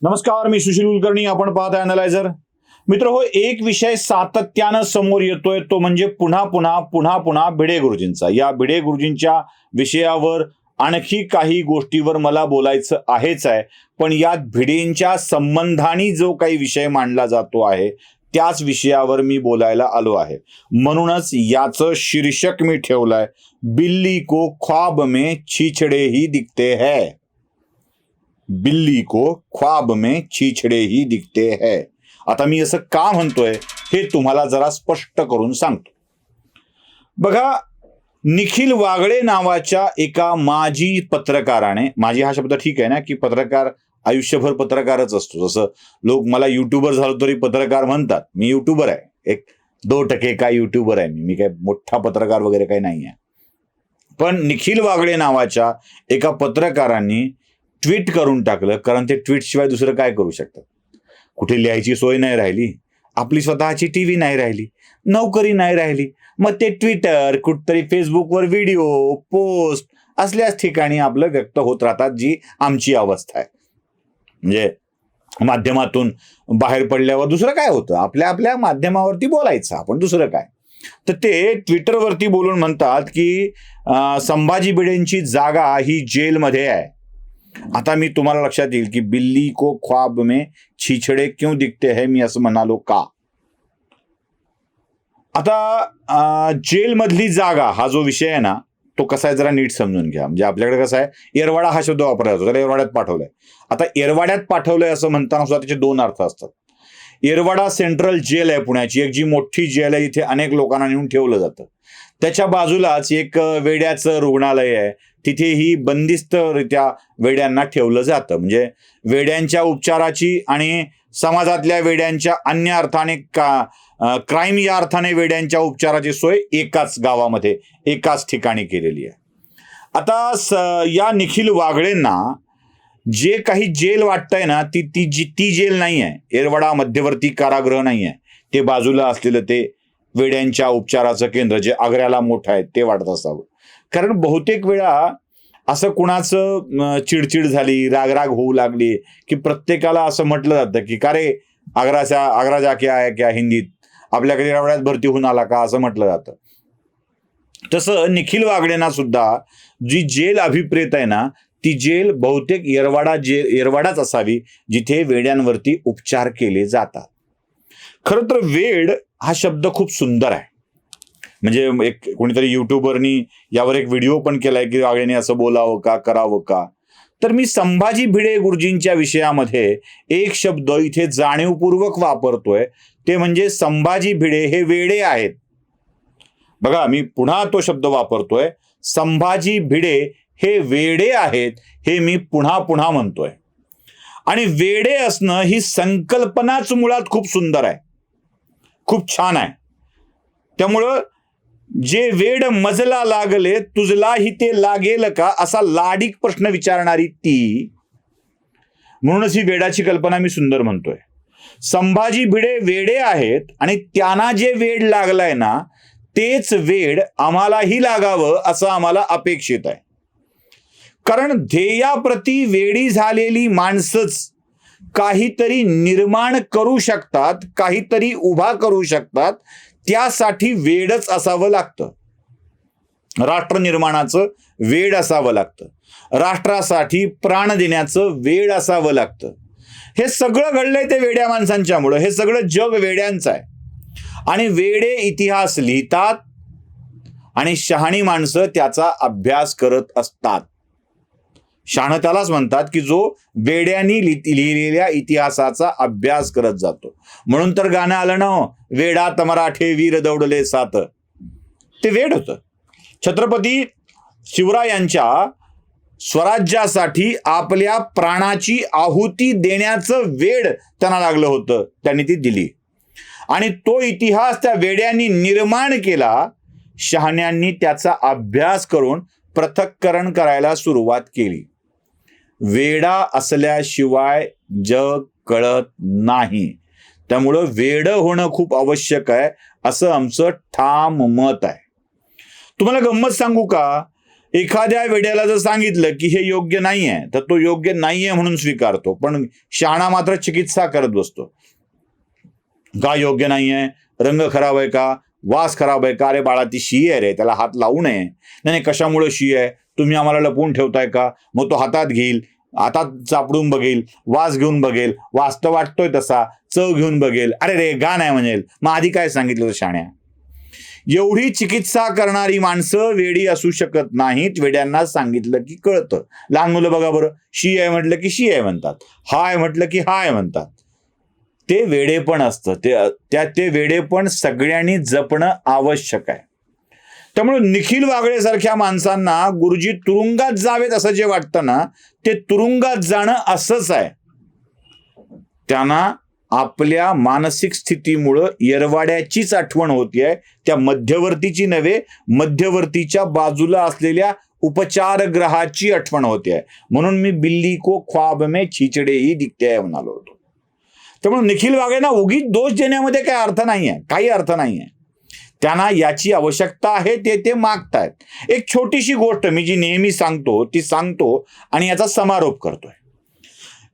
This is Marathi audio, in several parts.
नमस्कार, मी सुशील कुलकर्णी. आपण पाहता अॅनालायझर. मित्र हो, एक विषय सातत्यानं समोर येतोय तो म्हणजे पुन्हा पुन्हा भिडे गुरुजींचा. या भिडे गुरुजींच्या विषयावर आणखी काही गोष्टीवर मला बोलायचं आहेच आहे, पण यात भिडेंच्या संबंधाने जो काही विषय मांडला जातो आहे त्याच विषयावर मी बोलायला आलो आहे. म्हणूनच याचं शीर्षक मी ठेवलंय, बिल्ली को ख्वाब में छीछड़े ही दिखते हैं. बिल्ली को ख्वाब में छीछड़े ही दिखते हैं. आता मी असं का म्हणतोय हे तुम्हाला जरा स्पष्ट करून सांगतो. बघा, निखिल वागळे नावाच्या एका माजी पत्रकाराने, माजी हा शब्द ठीक आहे ना, की पत्रकार आयुष्यभर पत्रकारच असतो. जसं लोक मला युट्यूबर झालो तरी पत्रकार म्हणतात. मी युट्यूबर आहे, एक 2% काय युट्यूबर आहे. मी काय मोठा पत्रकार वगैरे काही नाही आहे. पण निखिल वागळे नावाच्या एका पत्रकारांनी ट्विट करून टाकलं, कारण ते ट्विट शिवाय दुसरं काय करू शकतात. कुठे लिहायची सोय नाही राहिली, आपली स्वतःची टीव्ही नाही राहिली, नोकरी नाही राहिली, मग ते ट्विटर, कुठतरी फेसबुकवर व्हिडिओ पोस्ट असल्याच ठिकाणी आपलं व्यक्त होत राहतात, जी आमची अवस्था आहे. म्हणजे माध्यमातून बाहेर पडल्यावर दुसरं काय होतं, आपल्या आपल्या माध्यमावरती बोलायचं आपण, दुसरं काय. तर ते ट्विटरवरती बोलून म्हणतात की संभाजी भिडेंची जागा ही जेलमध्ये आहे. आता मी तुम्हाला लक्षात येईल की बिल्ली को ख्वाब में छीछड़े क्यों दिखते हैं मी असं म्हणालो का. आता जेलमधली जागा हा जो विषय आहे ना, तो कसा आहे जरा नीट समजून घ्या. म्हणजे आपल्याकडे कसं आहे, येरवाडा हा शब्द वापरला जातो, त्याला येरवाड्यात पाठवलंय. आता येरवाड्यात पाठवलंय असं म्हणताना सुद्धा त्याचे दोन अर्थ असतात. येरवाडा सेंट्रल जेल आहे पुण्याची, एक जी मोठी जेल आहे, इथे अनेक लोकांना नेऊन ठेवलं जातं. त्याच्या बाजूलाच एक वेड्याचं रुग्णालय आहे, तिथेही बंदिस्तरित्या वेड्यांना ठेवलं जातं. म्हणजे वेड्यांच्या उपचाराची आणि समाजातल्या वेड्यांच्या अन्य अर्थाने क्राईम या अर्थाने वेड्यांच्या उपचाराची सोय एकाच गावामध्ये एकाच ठिकाणी केलेली आहे. आता या निखिल वागळेंना जे काही जेल वाटतंय ना, ती जेल नाही आहे. येरवाडा मध्यवर्ती कारागृह नाही आहे. ते बाजूला असलेलं ते वेड्यांच्या उपचाराचं केंद्र जे आग्र्याला मोठं आहे ते वाटत असावं. कारण बहुतेक वेळा असं कुणाचं चिडचिड झाली, रागराग होऊ लागली की प्रत्येकाला असं म्हटलं जातं की का रे, आग्रा जा क्या आहे क्या, हिंदीत आपल्याकडे येरवाड्यात भरती होऊन आला का, असं म्हटलं जातं. तसं निखिल वागळेंना सुद्धा जी जेल अभिप्रेत आहे ना, ती जेल बहुतेक येरवाडाच असावी, जिथे वेड्यांवरती उपचार केले जातात. खरं तर वेड हा शब्द खूप सुंदर आहे. म्हणजे एक कोणीतरी युट्यूबरनी यावर एक व्हिडिओ पण केलाय की वागळेने असं बोलावं का, करावं का. तर मी संभाजी भिडे गुरुजींच्या विषयामध्ये एक शब्द इथे जाणीवपूर्वक वापरतोय, ते म्हणजे संभाजी भिडे हे वेडे आहेत. बघा, मी पुन्हा तो शब्द वापरतोय, संभाजी भिडे हे वेडे आहेत, हे मी पुन्हा म्हणतोय. आणि वेडे असणं ही संकल्पनाच मुळात खूप सुंदर आहे, खूप छान आहे. त्यामुळं जे वेड मजला लागले तुझलाही ते लागेल का, असा लाडिक प्रश्न विचारणारी ती, म्हणूनच ही वेडाची कल्पना मी सुंदर म्हणतोय. संभाजी भिडे वेडे आहेत आणि त्यांना जे वेड लागलंय ना, तेच वेड आम्हालाही लागावं असं आम्हाला अपेक्षित आहे. कारण ध्येयाप्रती वेडी झालेली माणसंच काहीतरी निर्माण करू शकतात, काहीतरी उभा करू शकतात. त्यासाठी वेडच असावं लागतं. राष्ट्र निर्माणाचं वेड असावं लागतं, राष्ट्रासाठी प्राण देण्याचं वेड असावं लागतं. हे सगळं घडलंय ते वेड्या माणसांच्यामुळं. हे सगळं जग वेड्यांचं आहे. आणि वेडे इतिहास लिहितात आणि शहाणी माणसं त्याचा अभ्यास करत असतात. शहाणं त्यालाच म्हणतात की जो वेड्यांनी लिहिलेल्या इतिहासाचा अभ्यास करत जातो. म्हणून तर गाणं आलं ना, वेडात मराठे वीर दौडले सात. ते वेड होतं. छत्रपती शिवरायांच्या स्वराज्यासाठी आपल्या प्राणाची आहुती देण्याचं वेड त्यांना लागलं होतं, त्यांनी ती दिली. आणि तो इतिहास त्या वेड्यांनी निर्माण केला. शहाण्यांनी त्याचा अभ्यास करून पृथक्करण करायला सुरुवात केली. वेडा असल्याशिवाय जग कळत नाही. त्यामुळं वेड होणं खूप आवश्यक आहे, असं आमचं ठाम मत आहे. तुम्हाला गंमत सांगू का, एखाद्या वेड्याला जर सांगितलं की हे योग्य नाहीये तर तो योग्य नाहीये म्हणून स्वीकारतो, पण शहाणा मात्र चिकित्सा करत बसतो. का योग्य नाहीये? रंग खराब आहे का? वास खराब आहे का? अरे बाळा ती शी आहे रे, त्याला हात लावू नये. नाही कशामुळे शी आहे? तुम्ही आम्हाला लपवून ठेवताय का? मग तो हातात घेईल, हातात चापडून बघेल, वास घेऊन बघेल, वास तर वाटतोय तसा, चव घेऊन बघेल, अरे रे गा नाही म्हणेल. मग आधी काय सांगितलं होतं शाण्या? एवढी चिकित्सा करणारी माणसं वेडी असू शकत नाहीत. वेड्यांना सांगितलं की कळतं. लहान मुलं बघा बरं, शी आहे म्हटलं की शी आहे म्हणतात, हाय म्हटलं की हाय म्हणतात. ते वेडेपण असतं. ते वेडेपण सगळ्यांनी जपणं आवश्यक आहे. त्यामुळे निखिल वागळे सारख्या माणसांना गुरुजी तुरुंगात जावेत असं जे वाटतं ना, ते तुरुंगात जाणं असंच आहे. त्यांना आपल्या मानसिक स्थितीमुळं येरवाड्याचीच आठवण होतीये, त्या मध्यवर्तीची नव्हे, मध्यवर्तीच्या बाजूला असलेल्या उपचारग्रहाची आठवण होतीये. म्हणून मी बिल्ली को ख्वाब में खिचडेही दिखते आहे म्हणालो होतो. त्यामुळे निखिल वागळेंना उगीच दोष देण्यामध्ये काही अर्थ नाहीये, काही अर्थ नाहीये. त्यांना याची आवश्यकता आहे, ते मागतायत. एक छोटीशी गोष्ट मी जी नेहमी सांगतो ती सांगतो आणि याचा समारोप करतोय.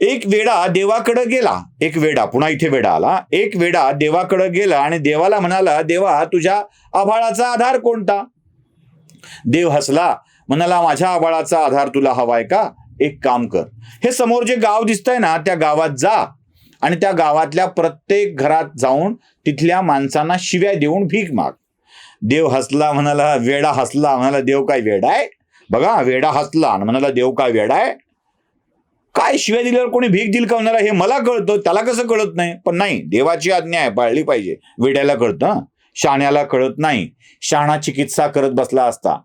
एक वेडा देवाकडे गेला, एक वेडा, पुन्हा इथे वेडा आला. एक वेडा देवाकडे गेला आणि देवाला म्हणाला, देवा तुझ्या आभाळाचा आधार कोणता? देव हसला, म्हणाला माझ्या आभाळाचा आधार तुला हवाय का? एक काम कर, हे समोर जे गाव दिसतंय ना त्या गावात जा आणि त्या गावातल्या प्रत्येक घरात जाऊन तिथल्या माणसांना शिव्या देऊन भीक माग. देव हसला, म्हणाला वेडा हसला, म्हणाला देव काय वेडा आहे? बघा, वेडा हसला आणि म्हणाला देव काय वेडा आहे? काय शिव्या दिल्यावर कोणी भीक दिल का? म्हणाला हे मला कळतं, त्याला कसं कळत नाही? पण नाही, देवाची आज्ञा आहे, पाळली पाहिजे. वेड्याला कळतं, शहाण्याला कळत नाही. शहाणा चिकित्सा करत बसला असता.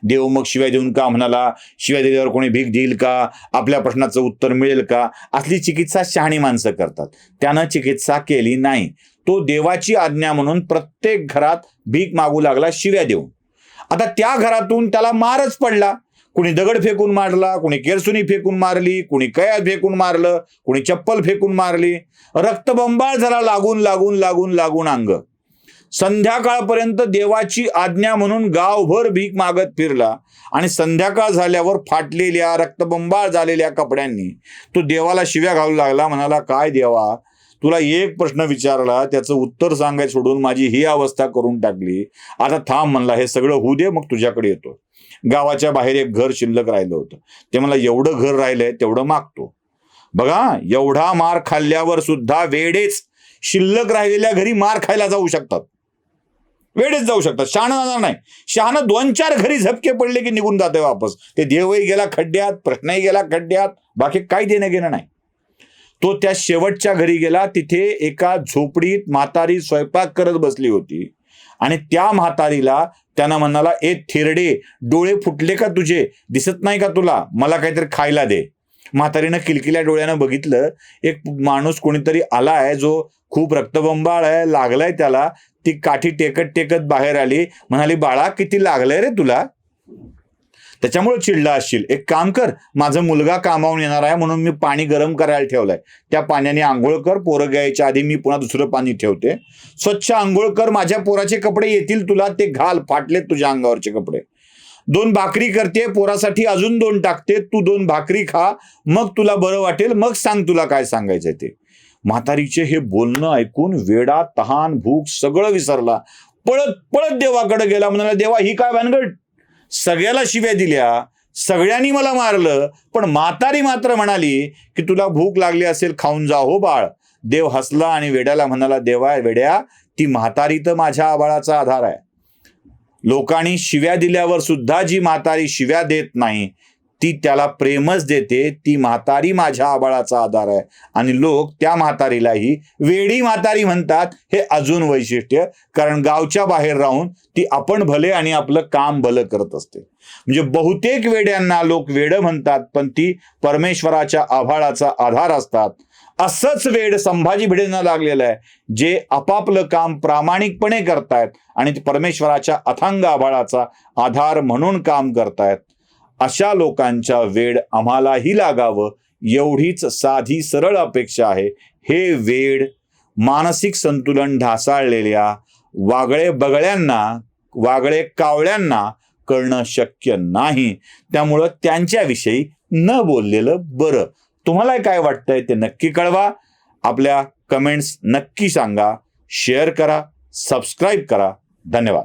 देव मग शिव्या देऊन का? म्हणाला शिव्या दिल्यावर कोणी भीक देईल का? आपल्या प्रश्नाचं उत्तर मिळेल का? असली चिकित्सा शहाणी माणसं करतात. त्यानं चिकित्सा केली नाही. तो देवाची आज्ञा म्हणून प्रत्येक घरात भीक मागू लागला शिव्या देऊन. आता त्या घरातून त्याला मारच पडला. कुणी दगड फेकून मारला, कुणी केरसुनी फेकून मारली, कुणी कयात फेकून मारलं, कुणी चप्पल फेकून मारली. रक्तबंबाळ झाला लागून लागून लागून लागून अंग. संध्याकाळपर्यंत देवाची आज्ञा म्हणून गावभर भीक मागत फिरला आणि संध्याकाळ झाल्यावर फाटलेल्या रक्तबंबाळ झालेल्या कपड्यांनी तो देवाला शिव्या घालू लागला. म्हणाला काय देवा, तुला एक प्रश्न विचारला त्याचं उत्तर सांगायचं सोडून माझी ही अवस्था करून टाकली. आता थांब म्हणला, हे सगळं होऊ दे मग तुझ्याकडे येतो. गावाच्या बाहेर एक घर शिल्लक राहिलं होतं. ते मला एवढं घर राहिलंय तेवढं मागतो. बघा, एवढा मार खाल्ल्यावर सुद्धा वेडेच शिल्लक राहिलेल्या घरी मार खायला जाऊ शकतात. वेळेच जाऊ शकतात, शहाणं जाणार नाही. शहाणं 2-4 घरी झपके पडले की निघून जाते वापस. ते देवही गेला खड्ड्यात, प्रश्नही गेला खड्ड्यात, बाकी काही देणं घेणं नाही. तो त्या शेवटच्या घरी गेला. तिथे एका झोपडीत म्हातारी स्वयंपाक करत बसली होती आणि त्या म्हातारीला त्यानं म्हणाला, ए थिरडे, डोळे फुटले का तुझे? दिसत नाही का तुला? मला काहीतरी खायला दे. म्हातारीनं किलकिल्या डोळ्यानं बघितलं. एक माणूस कोणीतरी आलाय जो खूप रक्तबंबाळ आहे, लागलाय त्याला. ती काठी टेकत टेकत बाहेर आली. म्हणाली, बाळा किती लागलंय रे तुला? त्याच्यामुळे चिडला असशील. एक काम कर, माझा मुलगा कामावून येणार आहे म्हणून मी पाणी गरम करायला ठेवलंय. त्या पाण्याने आंघोळ कर, पोरं घ्यायच्या आधी मी पुन्हा दुसरं पाणी ठेवते. स्वच्छ आंघोळ कर, माझ्या पोराचे कपडे येतील तुला, ते घाल, फाटलेत तुझ्या अंगावरचे कपडे. 2 भाकरी करते, पोरासाठी अजून 2 टाकते, तू 2 भाकरी खा, मग तुला बरं वाटेल, मग सांग तुला काय सांगायचंय ते. म्हातारीचे हे बोलणं ऐकून वेडा तहान भूक सगळं विसरला. पळत पळत देवाकडे गेला. म्हणाला, देवा ही काय भानगड? सगळ्याला शिव्या दिल्या, सगळ्यांनी मला मारलं, पण म्हातारी मात्र म्हणाली की तुला भूक लागली असेल खाऊन जा हो बाळ. देव हसला आणि वेड्याला म्हणाला, देवा वेड्या, ती म्हातारी तर माझ्या आबाळाचा आधार आहे. लोकांनी शिव्या दिल्यावर सुद्धा जी म्हातारी शिव्या देत नाही ती त्याला प्रेमच देते. ती म्हातारी माझ्या आबाळाचा आधार आहे. आणि लोक त्या म्हातारीलाही वेडी म्हातारी म्हणतात. हे अजून वैशिष्ट्य, कारण गावच्या बाहेर राहून ती आपण भले आणि आपलं काम भलं करत असते. म्हणजे बहुतेक वेड्यांना लोक वेडं म्हणतात, पण ती परमेश्वराच्या आभाळाचा आधार असतात. असंच वेड संभाजी भिडेंना लागलेलं आहे, जे आपापलं काम प्रामाणिकपणे करतायत आणि परमेश्वराच्या अथांग आभाळाचा आधार म्हणून काम करतायत. अशा लोकांच्या वेड आम्हालाही लागावं एवढीच साधी सरळ अपेक्षा आहे. हे वेड मानसिक संतुलन ढासाळलेल्या वागळे बगळ्यांना, वागळे कावळ्यांना कळणं शक्य नाही. त्यामुळं त्यांच्याविषयी न बोललेलं बरं. तुम्हाला काय वाटतंय ते नक्की कळवा. आपल्या कमेंट्स नक्की सांगा. शेअर करा, सबस्क्राईब करा. धन्यवाद.